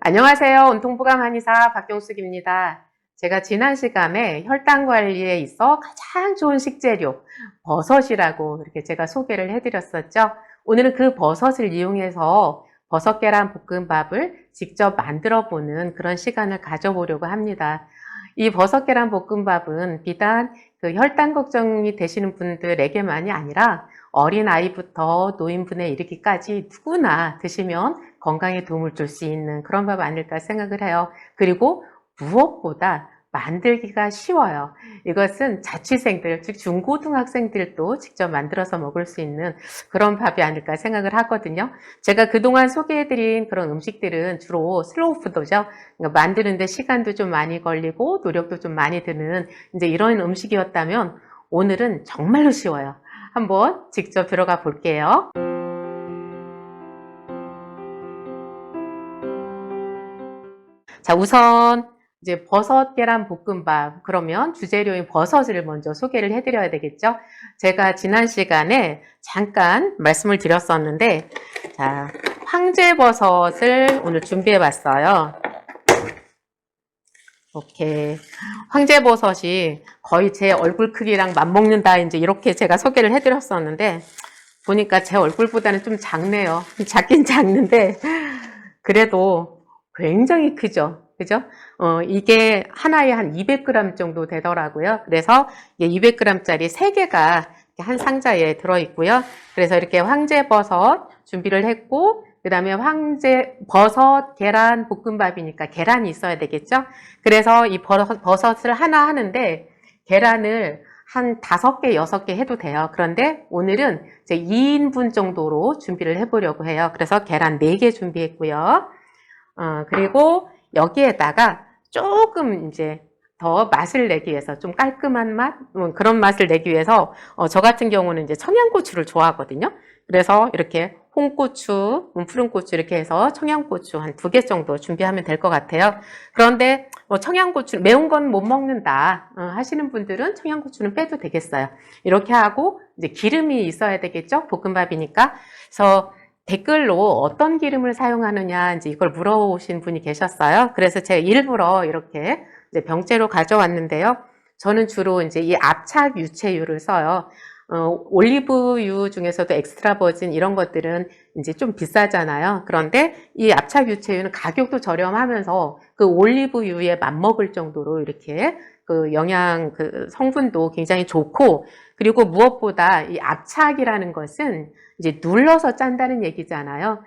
안녕하세요. 온통부감 한의사 박경숙입니다. 제가 지난 시간에 혈당 관리에 있어 가장 좋은 식재료, 버섯이라고 이렇게 제가 소개를 해드렸었죠. 오늘은 그 버섯을 이용해서 버섯 계란 볶음밥을 직접 만들어 보는 그런 시간을 가져보려고 합니다. 이 버섯 계란 볶음밥은 비단 그 혈당 걱정이 되시는 분들에게만이 아니라 어린아이부터 노인분에 이르기까지 누구나 드시면 건강에 도움을 줄 수 있는 그런 밥 아닐까 생각을 해요. 그리고 무엇보다 만들기가 쉬워요. 이것은 자취생들, 즉 중고등학생들도 직접 만들어서 먹을 수 있는 그런 밥이 아닐까 생각을 하거든요. 제가 그동안 소개해드린 그런 음식들은 주로 슬로우 푸드죠. 그러니까 만드는데 시간도 좀 많이 걸리고 노력도 좀 많이 드는 이제 이런 음식이었다면 오늘은 정말로 쉬워요. 한번 직접 들어가 볼게요. 자, 우선 이제 버섯 계란 볶음밥, 그러면 주재료인 버섯을 먼저 소개를 해드려야 되겠죠. 제가 지난 시간에 잠깐 말씀을 드렸었는데, 자, 황제버섯을 오늘 준비해 봤어요. 이렇게 황제버섯이 거의 제 얼굴 크기랑 맞먹는다, 이제 이렇게 제가 소개를 해드렸었는데, 보니까 제 얼굴보다는 좀 작네요. 작긴 작는데, 그래도 굉장히 크죠. 그죠? 이게 하나에 한 200g 정도 되더라고요. 그래서 이게 200g짜리 3개가 한 상자에 들어있고요. 그래서 이렇게 황제버섯 준비를 했고, 그 다음에 황제버섯 계란 볶음밥이니까 계란이 있어야 되겠죠? 그래서 이 버섯을 하나 하는데 계란을 한 5개, 6개 해도 돼요. 그런데 오늘은 이제 2인분 정도로 준비를 해보려고 해요. 그래서 계란 4개 준비했고요. 그리고 여기에다가 조금 이제 더 맛을 내기 위해서 좀 깔끔한 맛? 그런 맛을 내기 위해서 저 같은 경우는 이제 청양고추를 좋아하거든요. 그래서 이렇게 홍고추, 푸른 고추 이렇게 해서 청양고추 한 2개 정도 준비하면 될 것 같아요. 그런데 청양고추 매운 건 못 먹는다 하시는 분들은 청양고추는 빼도 되겠어요. 이렇게 하고 이제 기름이 있어야 되겠죠? 볶음밥이니까. 그래서 댓글로 어떤 기름을 사용하느냐 이제 이걸 물어보신 분이 계셨어요. 그래서 제가 일부러 이렇게 이제 병째로 가져왔는데요. 저는 주로 이제 이 압착 유채유를 써요. 올리브유 중에서도 엑스트라 버진 이런 것들은 이제 좀 비싸잖아요. 그런데 이 압착 유채유는 가격도 저렴하면서 그 올리브유에 맞먹을 정도로 이렇게 그 영양 그 성분도 굉장히 좋고, 그리고 무엇보다 이 압착이라는 것은 이제 눌러서 짠다는 얘기잖아요.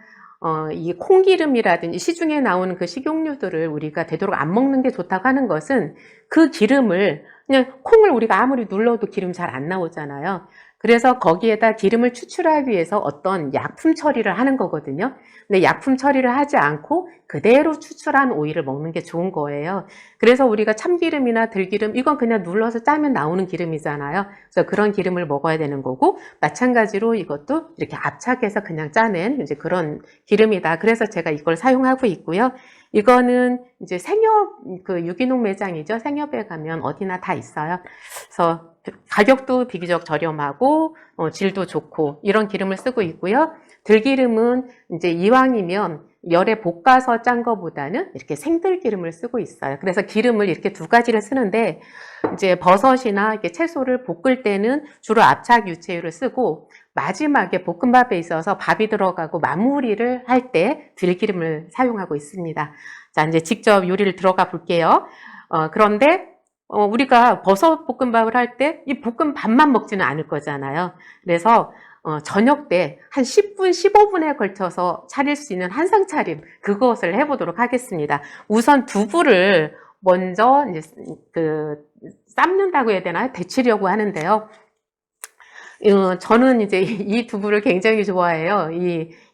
이 콩기름이라든지 시중에 나오는 그 식용유들을 우리가 되도록 안 먹는 게 좋다고 하는 것은 그 기름을 그냥 콩을 우리가 아무리 눌러도 기름 잘 안 나오잖아요. 그래서 거기에다 기름을 추출하기 위해서 어떤 약품 처리를 하는 거거든요. 근데 약품 처리를 하지 않고 그대로 추출한 오일을 먹는 게 좋은 거예요. 그래서 우리가 참기름이나 들기름 이건 그냥 눌러서 짜면 나오는 기름이잖아요. 그래서 그런 기름을 먹어야 되는 거고, 마찬가지로 이것도 이렇게 압착해서 그냥 짜낸 이제 그런 기름이다. 그래서 제가 이걸 사용하고 있고요. 이거는 이제 생협 그 유기농 매장이죠. 생협에 가면 어디나 다 있어요. 그래서 가격도 비교적 저렴하고 질도 좋고 이런 기름을 쓰고 있고요. 들기름은 이제 이왕이면 열에 볶아서 짠 거보다는 이렇게 생들기름을 쓰고 있어요. 그래서 기름을 이렇게 2가지를 쓰는데, 이제 버섯이나 이렇게 채소를 볶을 때는 주로 압착 유채유를 쓰고, 마지막에 볶음밥에 있어서 밥이 들어가고 마무리를 할 때 들기름을 사용하고 있습니다. 자, 이제 직접 요리를 들어가 볼게요. 그런데 우리가 버섯 볶음밥을 할 때 이 볶음밥만 먹지는 않을 거잖아요. 그래서 저녁 때 한 10분, 15분에 걸쳐서 차릴 수 있는 한상 차림, 그것을 해보도록 하겠습니다. 우선 두부를 먼저 이제 삶는다고 해야 되나요? 데치려고 하는데요. 저는 이제 이 두부를 굉장히 좋아해요.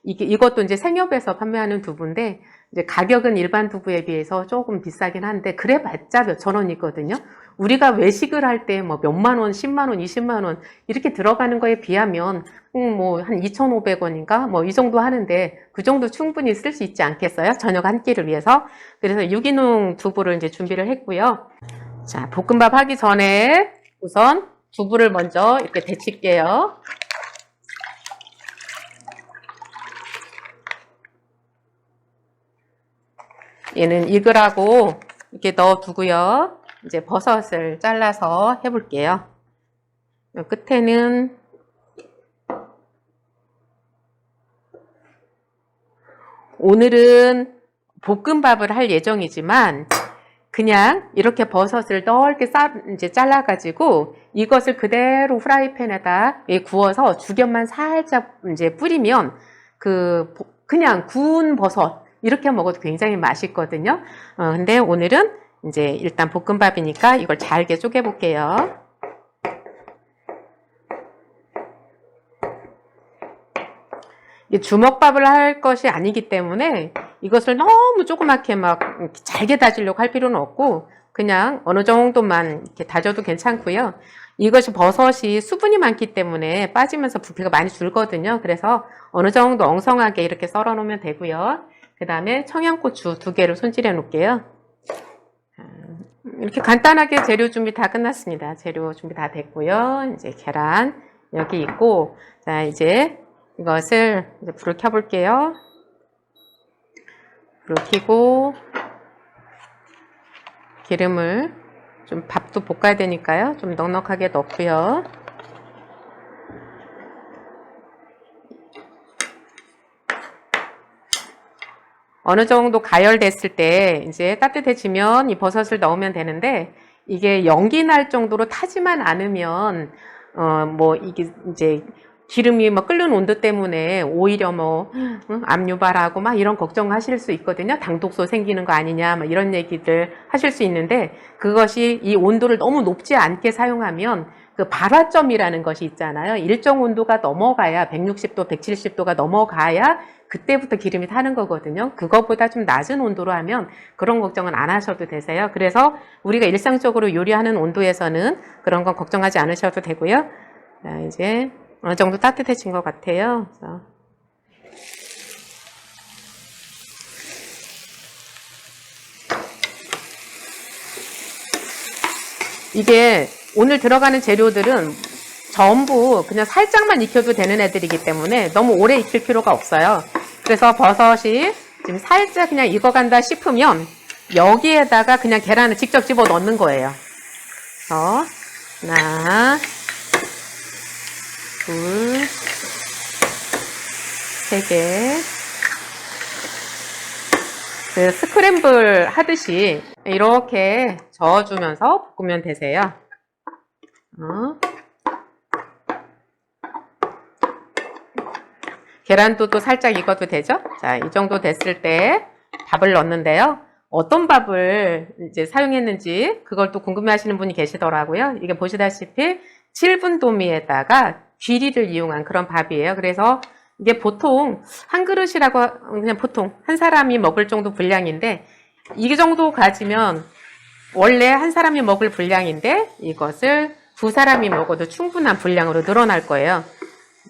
이것도 이제 생협에서 판매하는 두부인데, 이제 가격은 일반 두부에 비해서 조금 비싸긴 한데, 그래봤자 몇천 원이거든요. 우리가 외식을 할 때 뭐 몇만 원, 10만 원, 20만 원 이렇게 들어가는 거에 비하면 뭐 한 2,500원인가 뭐 이 정도 하는데, 그 정도 충분히 쓸 수 있지 않겠어요? 저녁 한 끼를 위해서. 그래서 유기농 두부를 이제 준비를 했고요. 자, 볶음밥 하기 전에 우선 두부를 먼저 이렇게 데칠게요. 얘는 익으라고 이렇게 넣어두고요. 이제 버섯을 잘라서 해볼게요. 끝에는 오늘은 볶음밥을 할 예정이지만 그냥 이렇게 버섯을 넓게 이제 잘라가지고 이것을 그대로 프라이팬에다 구워서 죽연만 살짝 이제 뿌리면 그냥 구운 버섯 이렇게 먹어도 굉장히 맛있거든요. 근데 오늘은 이제 일단 볶음밥이니까 이걸 잘게 쪼개볼게요. 주먹밥을 할 것이 아니기 때문에 이것을 너무 조그맣게 막 잘게 다지려고 할 필요는 없고 그냥 어느 정도만 이렇게 다져도 괜찮고요. 이것이 버섯이 수분이 많기 때문에 빠지면서 부피가 많이 줄거든요. 그래서 어느 정도 엉성하게 이렇게 썰어 놓으면 되고요. 그 다음에 청양고추 2개를 손질해 놓을게요. 이렇게 간단하게 재료 준비 다 끝났습니다. 재료 준비 다 됐고요. 이제 계란 여기 있고, 자, 이제 이것을 이제 불을 켜볼게요. 불을 켜고 기름을 좀 밥도 볶아야 되니까요. 좀 넉넉하게 넣고요. 어느 정도 가열됐을 때 이제 따뜻해지면 이 버섯을 넣으면 되는데 이게 연기 날 정도로 타지만 않으면 뭐 이게 이제 기름이 막 끓는 온도 때문에 오히려 뭐 암 유발하고 막 이런 걱정하실 수 있거든요. 당독소 생기는 거 아니냐 막 이런 얘기들 하실 수 있는데 그것이 이 온도를 너무 높지 않게 사용하면 그 발화점이라는 것이 있잖아요. 일정 온도가 넘어가야 160도, 170도가 넘어가야 그때부터 기름이 타는 거거든요. 그거보다 좀 낮은 온도로 하면 그런 걱정은 안 하셔도 되세요. 그래서 우리가 일상적으로 요리하는 온도에서는 그런 건 걱정하지 않으셔도 되고요. 자, 이제 어느 정도 따뜻해진 것 같아요. 그래서 이게 오늘 들어가는 재료들은 전부 그냥 살짝만 익혀도 되는 애들이기 때문에 너무 오래 익힐 필요가 없어요. 그래서 버섯이 지금 살짝 그냥 익어간다 싶으면 여기에다가 그냥 계란을 직접 집어 넣는 거예요. 그래서 하나, 둘, 3개. 그 스크램블 하듯이 이렇게 저어주면서 볶으면 되세요. 계란도 또 살짝 익어도 되죠? 자, 이 정도 됐을 때 밥을 넣는데요. 어떤 밥을 이제 사용했는지 그걸 또 궁금해 하시는 분이 계시더라고요. 이게 보시다시피 7분 도미에다가 귀리를 이용한 그런 밥이에요. 그래서 이게 보통 한 그릇이라고 그냥 보통 한 사람이 먹을 정도 분량인데 이 정도 가지면 원래 한 사람이 먹을 분량인데 이것을 2사람이 먹어도 충분한 분량으로 늘어날 거예요.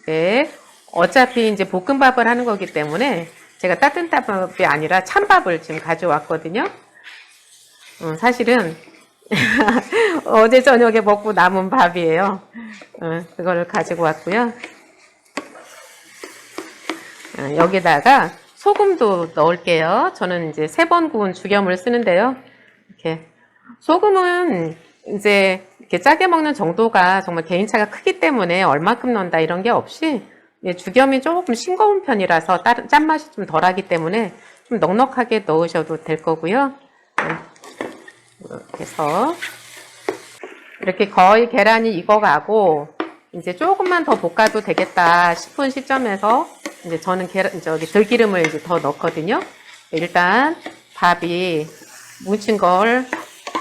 네. 어차피 이제 볶음밥을 하는 거기 때문에 제가 따뜻한 밥이 아니라 찬밥을 지금 가져왔거든요. 사실은 어제 저녁에 먹고 남은 밥이에요. 그거를 가지고 왔고요. 여기다가 소금도 넣을게요. 저는 이제 3번 구운 죽염을 쓰는데요. 이렇게 소금은 이제 이렇게 짜게 먹는 정도가 정말 개인차가 크기 때문에 얼마큼 넣는다 이런 게 없이 죽염이 조금 싱거운 편이라서 짠맛이 좀 덜하기 때문에 좀 넉넉하게 넣으셔도 될 거고요. 이렇게 해서 이렇게 거의 계란이 익어가고 이제 조금만 더 볶아도 되겠다 싶은 시점에서 이제 저는 들기름을 이제 더 넣거든요. 일단 밥이 뭉친 걸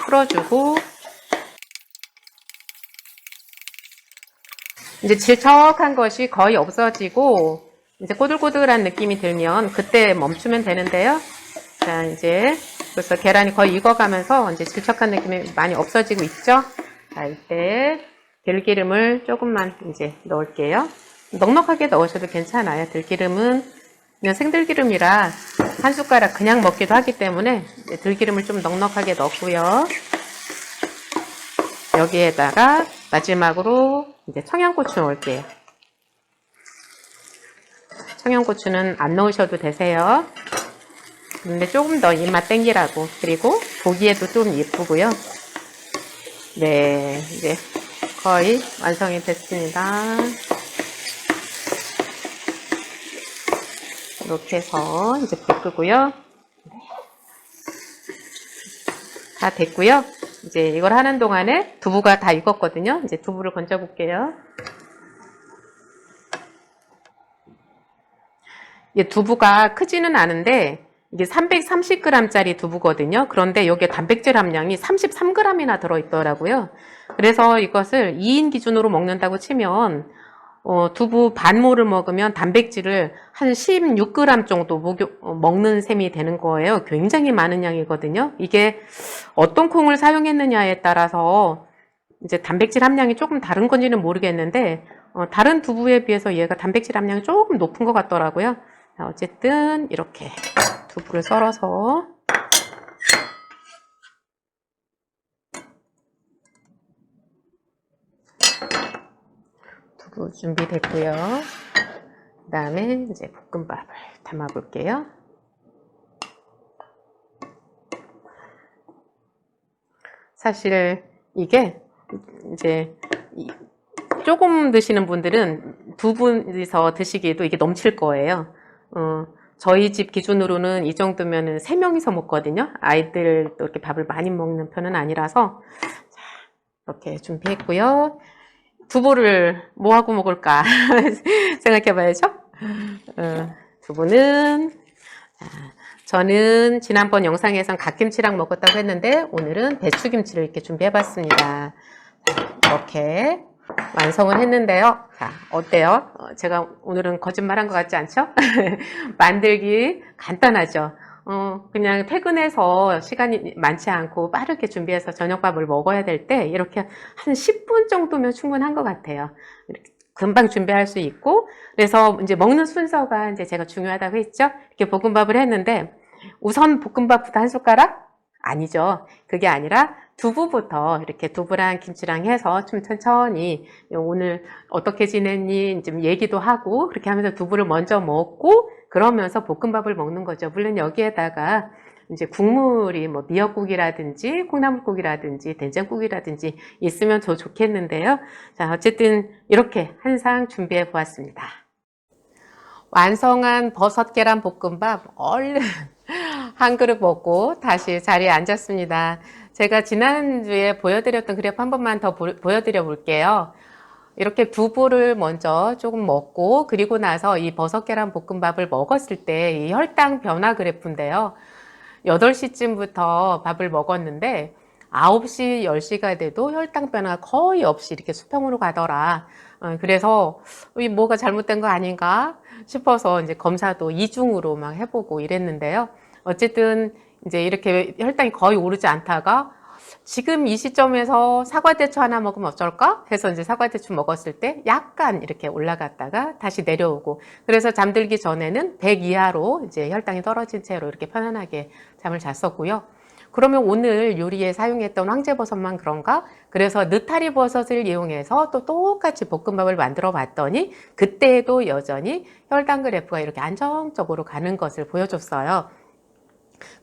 풀어주고 이제 질척한 것이 거의 없어지고 이제 꼬들꼬들한 느낌이 들면 그때 멈추면 되는데요. 자, 이제 벌써 계란이 거의 익어가면서 이제 질척한 느낌이 많이 없어지고 있죠. 자, 이때 들기름을 조금만 이제 넣을게요. 넉넉하게 넣으셔도 괜찮아요. 들기름은 그냥 생들기름이라 한 숟가락 그냥 먹기도 하기 때문에 들기름을 좀 넉넉하게 넣고요. 여기에다가 마지막으로 이제 청양고추 넣을게요. 청양고추는 안 넣으셔도 되세요. 근데 조금 더 입맛 땡기라고. 그리고 보기에도 좀 예쁘고요. 네, 이제 거의 완성이 됐습니다. 이렇게 해서 이제 불 끄고요. 다 됐고요. 이제 이걸 하는 동안에 두부가 다 익었거든요. 이제 두부를 건져 볼게요. 이게 두부가 크지는 않은데 이게 330g짜리 두부거든요. 그런데 여기에 단백질 함량이 33g이나 들어있더라고요. 그래서 이것을 2인 기준으로 먹는다고 치면 두부 반모를 먹으면 단백질을 한 16g 정도 먹는 셈이 되는 거예요. 굉장히 많은 양이거든요. 이게 어떤 콩을 사용했느냐에 따라서 이제 단백질 함량이 조금 다른 건지는 모르겠는데 다른 두부에 비해서 얘가 단백질 함량이 조금 높은 것 같더라고요. 자, 어쨌든 이렇게 두부를 썰어서 두부 준비됐고요. 그 다음에 이제 볶음밥을 담아 볼게요. 사실 이게 이제 조금 드시는 분들은 두 분이서 드시기에도 이게 넘칠 거예요. 저희 집 기준으로는 이 정도면 3명이서 먹거든요. 아이들도 이렇게 밥을 많이 먹는 편은 아니라서. 자, 이렇게 준비했고요. 두부를 뭐하고 먹을까 생각해 봐야죠. 두부는 저는 지난번 영상에선 갓김치랑 먹었다고 했는데 오늘은 배추김치를 이렇게 준비해 봤습니다. 이렇게 완성을 했는데요. 자, 어때요? 제가 오늘은 거짓말한 것 같지 않죠? 만들기 간단하죠. 그냥 퇴근해서 시간이 많지 않고 빠르게 준비해서 저녁밥을 먹어야 될 때 이렇게 한 10분 정도면 충분한 것 같아요. 이렇게 금방 준비할 수 있고, 그래서 이제 먹는 순서가 이제 제가 중요하다고 했죠? 이렇게 볶음밥을 했는데, 우선 볶음밥부터 한 숟가락? 아니죠. 그게 아니라 두부부터 이렇게 두부랑 김치랑 해서 좀 천천히 오늘 어떻게 지냈니 좀 얘기도 하고 그렇게 하면서 두부를 먼저 먹고 그러면서 볶음밥을 먹는 거죠. 물론 여기에다가 이제 국물이 뭐 미역국이라든지 콩나물국이라든지 된장국이라든지 있으면 더 좋겠는데요. 자, 어쨌든 이렇게 한 상 준비해 보았습니다. 완성한 버섯 계란 볶음밥 얼른 한 그릇 먹고 다시 자리에 앉았습니다. 제가 지난주에 보여드렸던 그래프 한 번만 더 보여드려 볼게요. 이렇게 두부를 먼저 조금 먹고 그리고 나서 이 버섯 계란 볶음밥을 먹었을 때 이 혈당 변화 그래프인데요. 8시쯤부터 밥을 먹었는데 9시, 10시가 돼도 혈당 변화 거의 없이 이렇게 수평으로 가더라. 그래서 뭐가 잘못된 거 아닌가 싶어서 이제 검사도 이중으로 막 해보고 이랬는데요. 어쨌든 이제 이렇게 혈당이 거의 오르지 않다가 지금 이 시점에서 사과대추 하나 먹으면 어쩔까 해서 이제 사과대추 먹었을 때 약간 이렇게 올라갔다가 다시 내려오고, 그래서 잠들기 전에는 100 이하로 이제 혈당이 떨어진 채로 이렇게 편안하게 잠을 잤었고요. 그러면 오늘 요리에 사용했던 황제버섯만 그런가? 그래서 느타리 버섯을 이용해서 또 똑같이 볶음밥을 만들어 봤더니 그때에도 여전히 혈당 그래프가 이렇게 안정적으로 가는 것을 보여줬어요.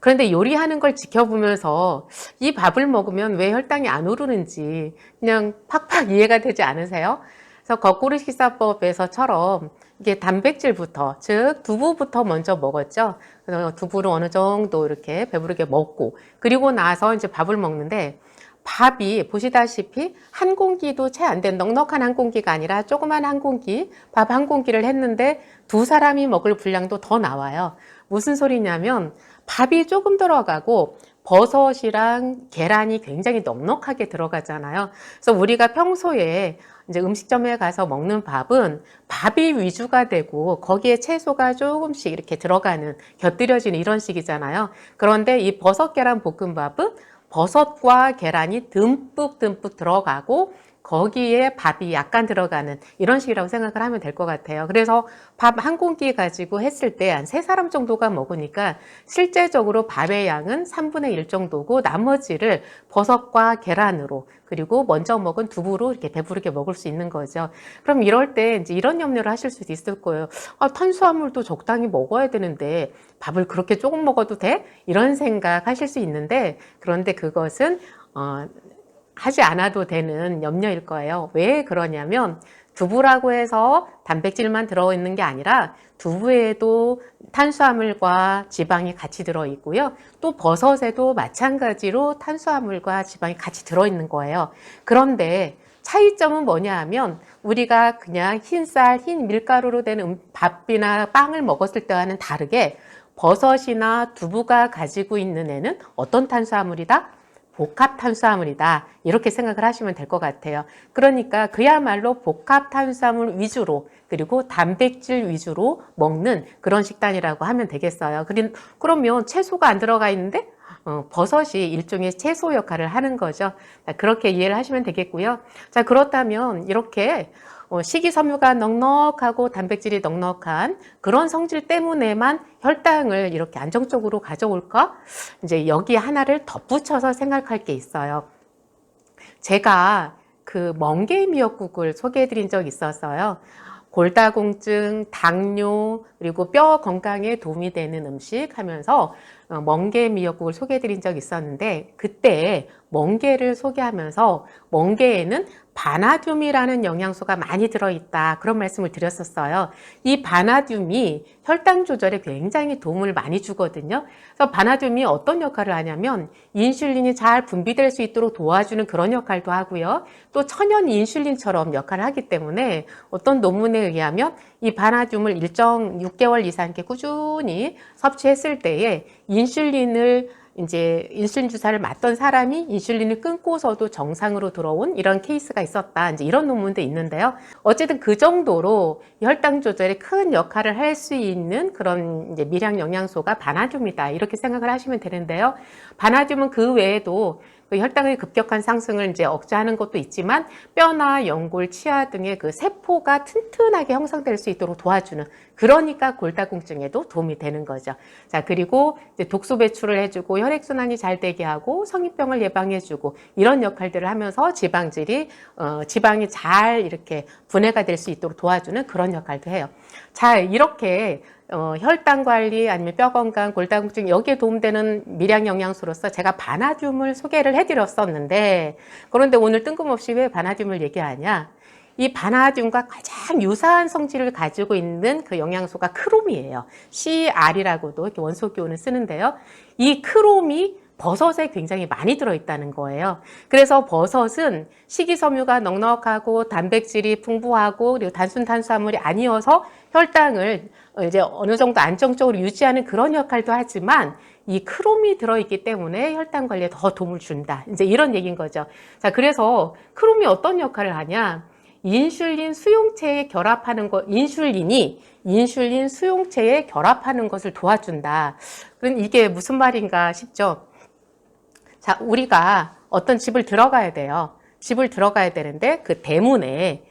그런데 요리하는 걸 지켜보면서 이 밥을 먹으면 왜 혈당이 안 오르는지 그냥 팍팍 이해가 되지 않으세요? 그래서 거꾸로 식사법에서처럼 이게 단백질부터, 즉 두부부터 먼저 먹었죠. 그래서 두부를 어느 정도 이렇게 배부르게 먹고 그리고 나서 이제 밥을 먹는데, 밥이 보시다시피 한 공기도 채 안 된 넉넉한 한 공기가 아니라 조그만 한 공기, 밥 한 공기를 했는데 두 사람이 먹을 분량도 더 나와요. 무슨 소리냐면 밥이 조금 들어가고 버섯이랑 계란이 굉장히 넉넉하게 들어가잖아요. 그래서 우리가 평소에 이제 음식점에 가서 먹는 밥은 밥이 위주가 되고 거기에 채소가 조금씩 이렇게 들어가는, 곁들여지는 이런 식이잖아요. 그런데 이 버섯 계란 볶음밥은 버섯과 계란이 듬뿍 들어가고 거기에 밥이 약간 들어가는 이런 식이라고 생각을 하면 될 것 같아요. 그래서 밥 한 공기 가지고 했을 때 한 3사람 정도가 먹으니까 실제적으로 밥의 양은 3분의 1 정도고 나머지를 버섯과 계란으로 그리고 먼저 먹은 두부로 이렇게 배부르게 먹을 수 있는 거죠. 그럼 이럴 때 이제 이런 염려를 하실 수도 있을 거예요. 아, 탄수화물도 적당히 먹어야 되는데 밥을 그렇게 조금 먹어도 돼? 이런 생각 하실 수 있는데 그런데 그것은 하지 않아도 되는 염려일 거예요. 왜 그러냐면 두부라고 해서 단백질만 들어있는 게 아니라 두부에도 탄수화물과 지방이 같이 들어있고요. 또 버섯에도 마찬가지로 탄수화물과 지방이 같이 들어있는 거예요. 그런데 차이점은 뭐냐 하면 우리가 그냥 흰쌀, 흰 밀가루로 된 밥이나 빵을 먹었을 때와는 다르게 버섯이나 두부가 가지고 있는 애는 어떤 탄수화물이다? 복합 탄수화물이다. 이렇게 생각을 하시면 될 것 같아요. 그러니까 그야말로 복합 탄수화물 위주로 그리고 단백질 위주로 먹는 그런 식단이라고 하면 되겠어요. 그러면 채소가 안 들어가 있는데 버섯이 일종의 채소 역할을 하는 거죠. 그렇게 이해를 하시면 되겠고요. 자, 그렇다면 이렇게 식이섬유가 넉넉하고 단백질이 넉넉한 그런 성질 때문에만 혈당을 이렇게 안정적으로 가져올까? 이제 여기 하나를 덧붙여서 생각할 게 있어요. 제가 그 멍게 미역국을 소개해 드린 적이 있었어요. 골다공증, 당뇨, 그리고 뼈 건강에 도움이 되는 음식 하면서 멍게 미역국을 소개해 드린 적이 있었는데 그때 멍게를 소개하면서 멍게에는 바나듐이라는 영양소가 많이 들어있다 그런 말씀을 드렸었어요. 이 바나듐이 혈당 조절에 굉장히 도움을 많이 주거든요. 그래서 바나듐이 어떤 역할을 하냐면 인슐린이 잘 분비될 수 있도록 도와주는 그런 역할도 하고요. 또 천연 인슐린처럼 역할을 하기 때문에 어떤 논문에 의하면 이 바나듐을 일정 6개월 이상 이렇게 꾸준히 섭취했을 때에 인슐린 주사를 맞던 사람이 인슐린을 끊고서도 정상으로 들어온 이런 케이스가 있었다. 이제 이런 논문도 있는데요. 어쨌든 그 정도로 혈당 조절에 큰 역할을 할 수 있는 그런 이제 미량 영양소가 바나듐이다. 이렇게 생각을 하시면 되는데요. 바나듐은 그 외에도 그 혈당의 급격한 상승을 이제 억제하는 것도 있지만 뼈나 연골, 치아 등의 그 세포가 튼튼하게 형성될 수 있도록 도와주는 그러니까 골다공증에도 도움이 되는 거죠. 자, 그리고 이제 독소 배출을 해주고 혈액순환이 잘 되게 하고 성인병을 예방해주고 이런 역할들을 하면서 지방이 잘 이렇게 분해가 될 수 있도록 도와주는 그런 역할도 해요. 자, 이렇게 혈당 관리 아니면 뼈 건강, 골다공증 여기에 도움되는 미량 영양소로서 제가 바나듐을 소개를 해드렸었는데 그런데 오늘 뜬금없이 왜 바나듐을 얘기하냐? 이 바나듐과 가장 유사한 성질을 가지고 있는 그 영양소가 크롬이에요. CR이라고도 이렇게 원소 기호는 쓰는데요. 이 크롬이 버섯에 굉장히 많이 들어있다는 거예요. 그래서 버섯은 식이섬유가 넉넉하고 단백질이 풍부하고 그리고 단순 탄수화물이 아니어서 혈당을 이제 어느 정도 안정적으로 유지하는 그런 역할도 하지만 이 크롬이 들어있기 때문에 혈당 관리에 더 도움을 준다. 이제 이런 얘기인 거죠. 자, 그래서 크롬이 어떤 역할을 하냐? 인슐린 수용체에 결합하는 인슐린 수용체에 결합하는 것을 도와준다. 그럼 이게 무슨 말인가 싶죠? 자, 우리가 어떤 집을 들어가야 돼요. 집을 들어가야 되는데 그 대문에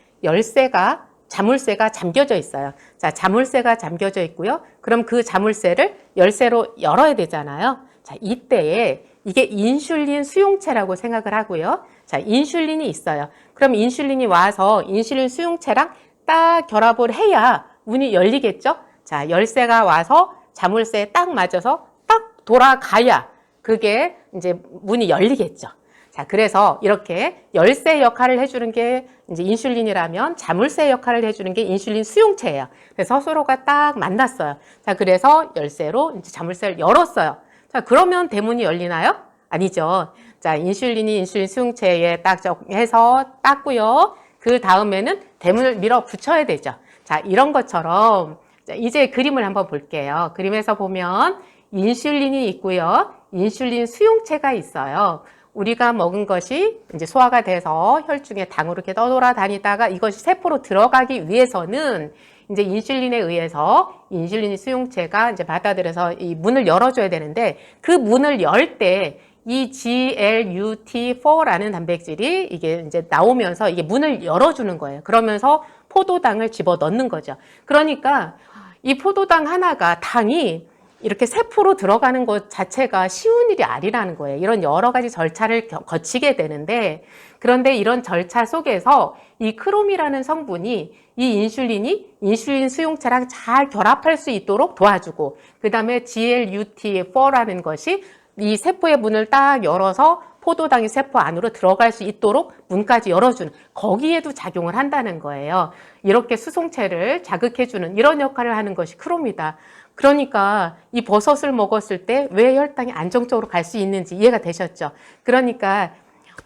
자물쇠가 잠겨져 있어요. 자, 자물쇠가 잠겨져 있고요. 그럼 그 자물쇠를 열쇠로 열어야 되잖아요. 자, 이때에 이게 인슐린 수용체라고 생각을 하고요. 자, 인슐린이 있어요. 그럼 인슐린이 와서 인슐린 수용체랑 딱 결합을 해야 문이 열리겠죠? 자, 열쇠가 와서 자물쇠에 딱 맞아서 딱 돌아가야 그게 이제 문이 열리겠죠. 자, 그래서 이렇게 열쇠 역할을 해주는 게 이제 인슐린이라면 자물쇠 역할을 해주는 게 인슐린 수용체예요. 그래서 서로가 딱 만났어요. 자, 그래서 열쇠로 이제 자물쇠를 열었어요. 자, 그러면 대문이 열리나요? 아니죠. 자, 인슐린이 인슐린 수용체에 딱 해서 땄고요. 그 다음에는 대문을 밀어 붙여야 되죠. 자, 이런 것처럼 이제 그림을 한번 볼게요. 그림에서 보면 인슐린이 있고요. 인슐린 수용체가 있어요. 우리가 먹은 것이 이제 소화가 돼서 혈중에 당으로 이렇게 떠돌아다니다가 이것이 세포로 들어가기 위해서는 이제 인슐린에 의해서 인슐린 수용체가 이제 받아들여서 이 문을 열어줘야 되는데 그 문을 열 때 이 GLUT4라는 단백질이 이게 이제 나오면서 이게 문을 열어주는 거예요. 그러면서 포도당을 집어 넣는 거죠. 그러니까 이 포도당 하나가 당이 이렇게 세포로 들어가는 것 자체가 쉬운 일이 아니라는 거예요. 이런 여러 가지 절차를 거치게 되는데, 그런데 이런 절차 속에서 이 크롬이라는 성분이 이 인슐린이 인슐린 수용체랑 잘 결합할 수 있도록 도와주고, 그 다음에 GLUT4라는 것이 이 세포의 문을 딱 열어서 포도당이 세포 안으로 들어갈 수 있도록 문까지 열어주는, 거기에도 작용을 한다는 거예요. 이렇게 수송체를 자극해주는 이런 역할을 하는 것이 크롬이다. 그러니까 이 버섯을 먹었을 때 왜 혈당이 안정적으로 갈 수 있는지 이해가 되셨죠? 그러니까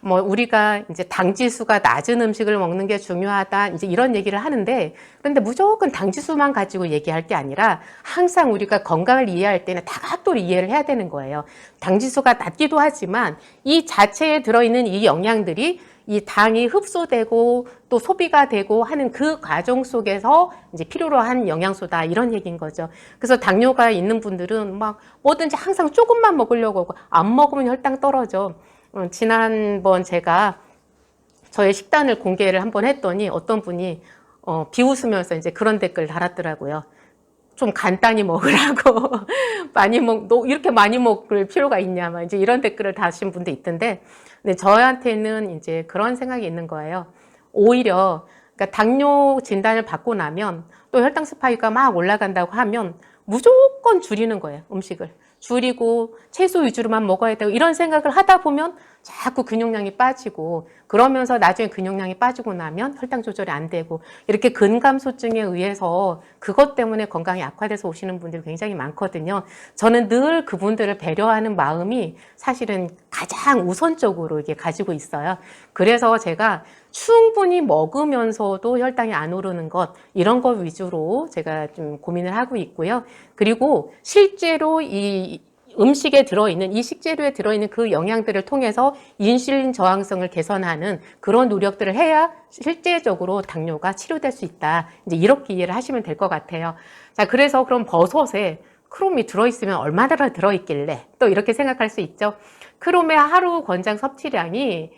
뭐 우리가 이제 당 지수가 낮은 음식을 먹는 게 중요하다, 이제 이런 얘기를 하는데, 그런데 무조건 당 지수만 가지고 얘기할 게 아니라 항상 우리가 건강을 이해할 때는 다각도로 이해를 해야 되는 거예요. 당 지수가 낮기도 하지만 이 자체에 들어있는 이 영양들이 이 당이 흡수되고 또 소비가 되고 하는 그 과정 속에서 이제 필요로 한 영양소다, 이런 얘기인 거죠. 그래서 당뇨가 있는 분들은 막 뭐든지 항상 조금만 먹으려고 하고, 안 먹으면 혈당 떨어져. 지난번 제가 저의 식단을 공개를 한번 했더니 어떤 분이 비웃으면서 이제 그런 댓글 달았더라고요. 좀 간단히 먹으라고. 너 이렇게 많이 먹을 필요가 있냐, 막 이제 이런 댓글을 다신 분도 있던데, 근데 저한테는 이제 그런 생각이 있는 거예요. 오히려, 그러니까 당뇨 진단을 받고 나면 또 혈당 스파이크가 막 올라간다고 하면 무조건 줄이는 거예요, 음식을. 줄이고 채소 위주로만 먹어야 되고, 이런 생각을 하다 보면 자꾸 근육량이 빠지고, 그러면서 나중에 근육량이 빠지고 나면 혈당 조절이 안 되고, 이렇게 근감소증에 의해서 그것 때문에 건강이 악화돼서 오시는 분들이 굉장히 많거든요. 저는 늘 그분들을 배려하는 마음이 사실은 가장 우선적으로 이게 가지고 있어요. 그래서 제가 충분히 먹으면서도 혈당이 안 오르는 것, 이런 것 위주로 제가 좀 고민을 하고 있고요. 그리고 실제로 이 음식에 들어있는, 이 식재료에 들어있는 그 영양들을 통해서 인슐린 저항성을 개선하는 그런 노력들을 해야 실제적으로 당뇨가 치료될 수 있다, 이제 이렇게 이해를 하시면 될 것 같아요. 자, 그래서 그럼 버섯에 크롬이 들어있으면 얼마나 들어있길래, 또 이렇게 생각할 수 있죠. 크롬의 하루 권장 섭취량이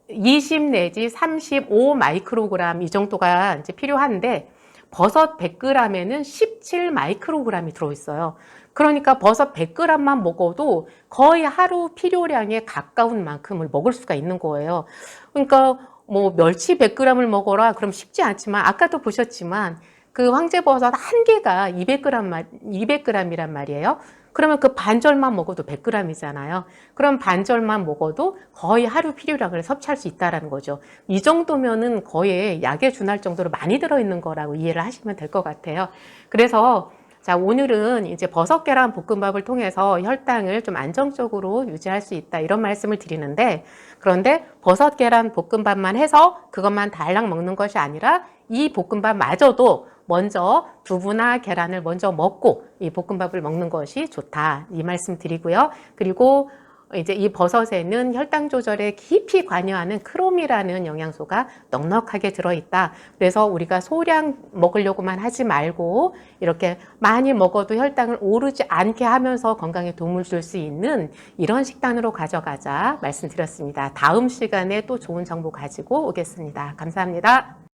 20 내지 35 마이크로그램 이 정도가 이제 필요한데, 버섯 100g에는 17 마이크로그램이 들어있어요. 그러니까 버섯 100g만 먹어도 거의 하루 필요량에 가까운 만큼을 먹을 수가 있는 거예요. 그러니까 뭐 멸치 100g을 먹어라, 그럼 쉽지 않지만, 아까도 보셨지만 그 황제버섯 한 개가 200g이란 말이에요. 그러면 그 반절만 먹어도 100g이잖아요. 그럼 반절만 먹어도 거의 하루 필요량을 섭취할 수 있다는 거죠. 이 정도면은 거의 약에 준할 정도로 많이 들어있는 거라고 이해를 하시면 될 것 같아요. 그래서 자, 오늘은 이제 버섯 계란 볶음밥을 통해서 혈당을 좀 안정적으로 유지할 수 있다, 이런 말씀을 드리는데, 그런데 버섯 계란 볶음밥만 해서 그것만 달랑 먹는 것이 아니라 이 볶음밥마저도 먼저 두부나 계란을 먼저 먹고 이 볶음밥을 먹는 것이 좋다, 이 말씀 드리고요. 그리고 이제 이 버섯에는 혈당 조절에 깊이 관여하는 크롬이라는 영양소가 넉넉하게 들어있다. 그래서 우리가 소량 먹으려고만 하지 말고 이렇게 많이 먹어도 혈당을 오르지 않게 하면서 건강에 도움을 줄 수 있는 이런 식단으로 가져가자 말씀드렸습니다. 다음 시간에 또 좋은 정보 가지고 오겠습니다. 감사합니다.